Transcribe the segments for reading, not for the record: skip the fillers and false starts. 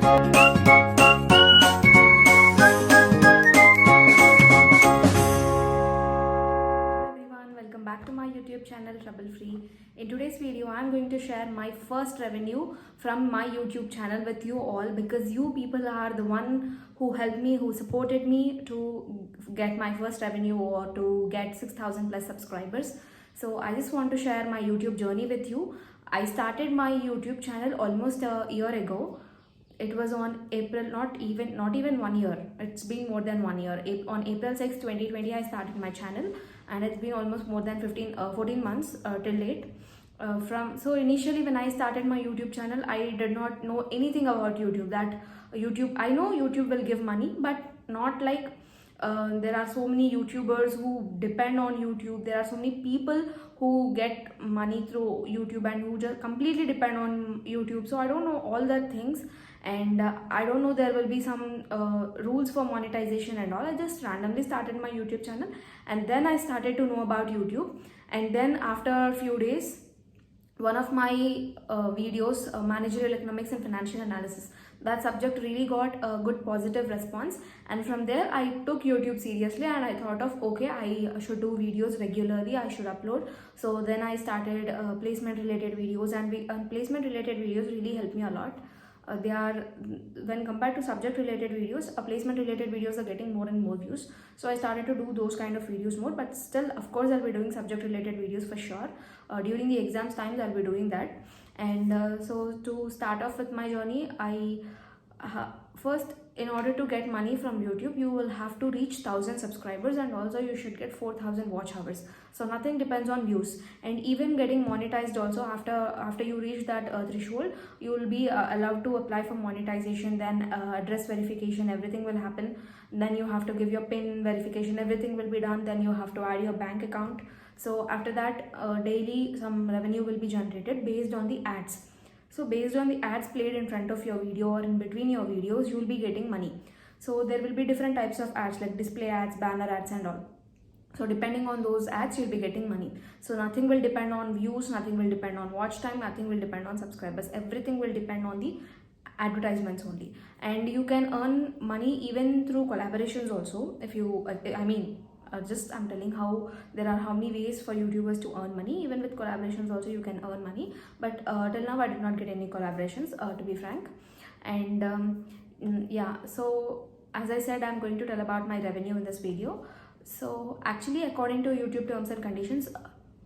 everyone, welcome back to my YouTube channel Trouble Free. In today's video I'm going to share my first revenue from my YouTube channel with you all, because you people are the one who helped me, who supported me to get my first revenue or to get 6,000 plus subscribers. So I just want to share my YouTube journey with you. I started my YouTube channel almost a year ago. It was on April, not even 1 year. It's been more than 1 year. On April 6, 2020, I started my channel, and it's been almost more than 14 months till date. So initially when I started my YouTube channel, I did not know anything about YouTube. I know YouTube will give money, but not like there are so many YouTubers who depend on YouTube. There are so many people who get money through YouTube and who just completely depend on YouTube. So I don't know all that things, and I don't know there will be some rules for monetization and all. I just randomly started my YouTube channel, and then I started to know about YouTube. And then after a few days, one of my videos, managerial economics and financial analysis, that subject really got a good positive response, and from there I took YouTube seriously, and I thought of, okay, I should do videos regularly, I should upload. So then I started placement related videos, and placement related videos really helped me a lot. They are, when compared to subject related videos, placement related videos are getting more and more views. So I started to do those kind of videos more, but still of course I'll be doing subject related videos for sure. During the exams times I'll be doing that. And so to start off with my journey, I first, in order to get money from YouTube, you will have to reach 1,000 subscribers, and also you should get 4,000 watch hours. So nothing depends on views, and even getting monetized also, after you reach that threshold, you will be allowed to apply for monetization. Then address verification, everything will happen. Then you have to give your PIN verification, everything will be done. Then you have to add your bank account. So after that, daily some revenue will be generated based on the ads. So based on the ads played in front of your video or in between your videos, you will be getting money. So there will be different types of ads like display ads, banner ads and all. So depending on those ads, you'll be getting money. So nothing will depend on views, nothing will depend on watch time, nothing will depend on subscribers. Everything will depend on the advertisements only. And you can earn money even through collaborations also. If you, I'm telling how there are how many ways for YouTubers to earn money. Even with collaborations also you can earn money, but till now I did not get any collaborations, to be frank. And yeah, so as I said, I'm going to tell about my revenue in this video. So actually, according to YouTube terms and conditions,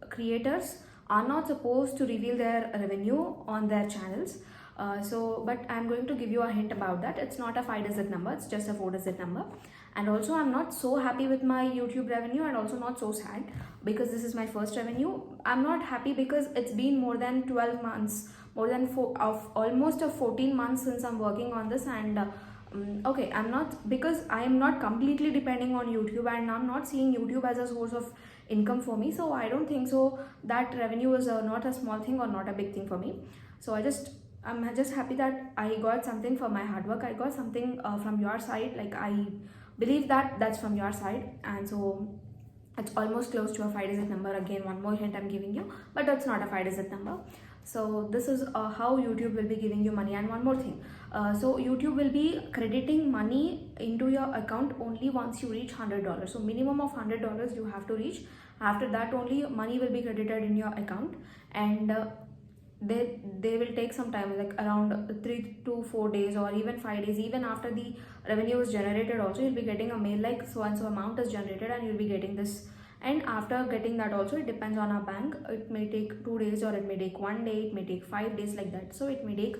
creators are not supposed to reveal their revenue on their channels. But I'm going to give you a hint about that. It's not a 5-digit number, it's just a 4-digit number. And also I'm not so happy with my YouTube revenue, and also not so sad, because this is my first revenue. I'm not happy because it's been more than 12 months, almost 14 months since I'm working on this. And okay, because I am not completely depending on YouTube, and I'm not seeing YouTube as a source of income for me. So I don't think so that revenue is not a small thing or not a big thing for me. So I'm just happy that I got something for my hard work. I got something from your side. Like, I believe that that's from your side, and so it's almost close to a 5-digit number. Again, one more hint I'm giving you, but that's not a 5-digit number. So this is how YouTube will be giving you money. And one more thing, so YouTube will be crediting money into your account only once you reach $100. So minimum of $100 you have to reach. After that only money will be credited in your account. And they will take some time, like around 3 to 4 days or even 5 days. Even after the revenue is generated also, you'll be getting a mail like so and so amount is generated, and you'll be getting this. And after getting that also, it depends on our bank. It may take 2 days, or it may take 1 day, it may take 5 days, like that. So it may take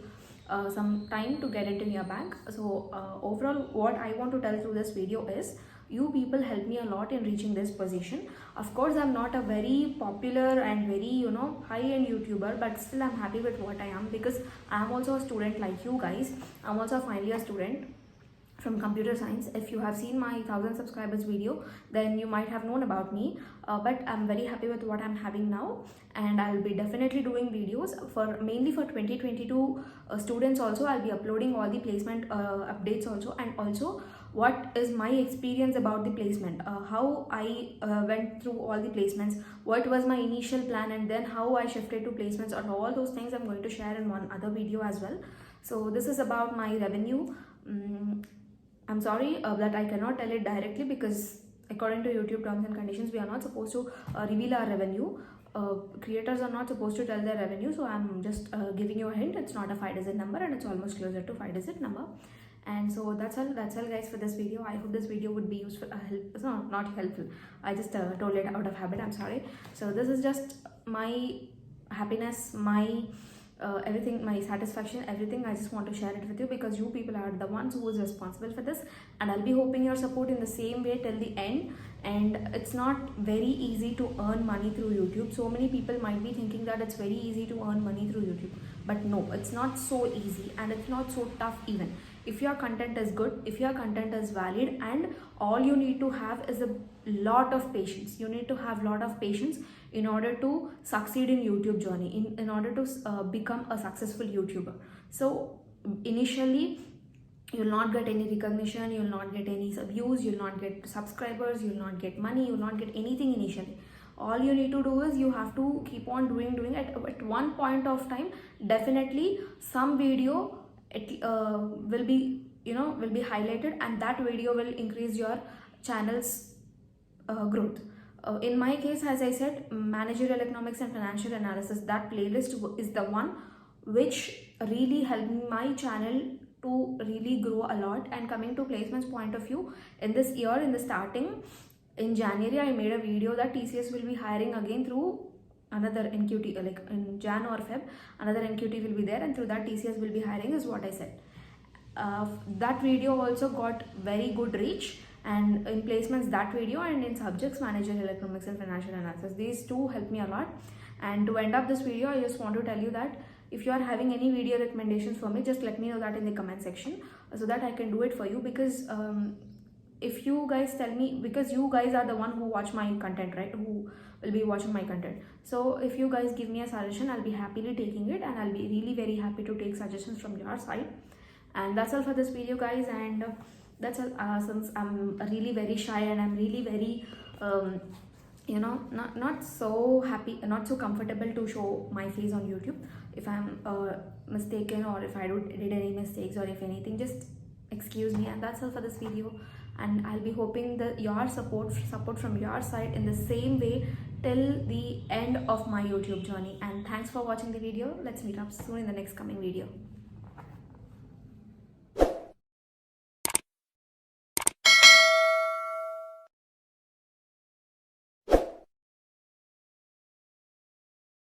some time to get into your bank. So overall, what I want to tell through this video is, you people help me a lot in reaching this position. Of course, I'm not a very popular and very high-end YouTuber, but still I'm happy with what I am, because I'm also a student like you guys. I'm also a final year student from computer science. If you have seen my 1,000 subscribers video, then you might have known about me. But I'm very happy with what I'm having now, and I'll be definitely doing videos mainly for 2022 students also. I'll be uploading all the placement updates also, and also what is my experience about the placement, how I went through all the placements, what was my initial plan, and then how I shifted to placements, and all those things I'm going to share in one other video as well. So this is about my revenue. I'm sorry that I cannot tell it directly, because according to YouTube terms and conditions, we are not supposed to reveal our revenue. Creators are not supposed to tell their revenue, so I'm just giving you a hint. It's not a 5-digit number, and it's almost closer to 5-digit number. And so that's all guys for this video. I hope this video would be useful. It's not helpful. I just told it out of habit, I'm sorry. So this is just my happiness, my everything, my satisfaction, everything. I just want to share it with you, because you people are the ones who is responsible for this, and I'll be hoping your support in the same way till the end. And it's not very easy to earn money through YouTube. So many people might be thinking that it's very easy to earn money through YouTube, but no, it's not so easy, and it's not so tough even. If your content is good, if your content is valid, and all you need to have is a lot of patience. You need to have a lot of patience in order to succeed in YouTube journey, in order to become a successful YouTuber. So initially, you'll not get any recognition, you'll not get any views, you'll not get subscribers, you'll not get money, you'll not get anything initially. All you need to do is you have to keep on doing it. At one point of time, definitely some video will be highlighted, and that video will increase your channel's growth. In my case, as I said, managerial economics and financial analysis, that playlist is the one which really helped my channel to really grow a lot. And coming to placements point of view, in this year, in the starting, in January, I made a video that TCS will be hiring again through another NQT, like in Jan or Feb, another NQT will be there, and through that TCS will be hiring, is what I said. That video also got very good reach, and in placements, that video, and in subjects, managerial economics and financial analysis, these two helped me a lot. And to end up this video, I just want to tell you that if you are having any video recommendations for me, just let me know that in the comment section, so that I can do it for you. Because if you guys tell me, because you guys are the one who watch my content, right, who will be watching my content. So if you guys give me a suggestion, I'll be happily taking it, and I'll be really very happy to take suggestions from your side. And that's all for this video, guys. And that's all. Since I'm really very shy, and I'm really very not so happy, not so comfortable to show my face on YouTube. If I'm mistaken, or if I did any mistakes, or if anything, just excuse me. And that's all for this video, and I'll be hoping that your support from your side in the same way till the end of my YouTube journey. And thanks for watching the video. Let's meet up soon in the next coming video.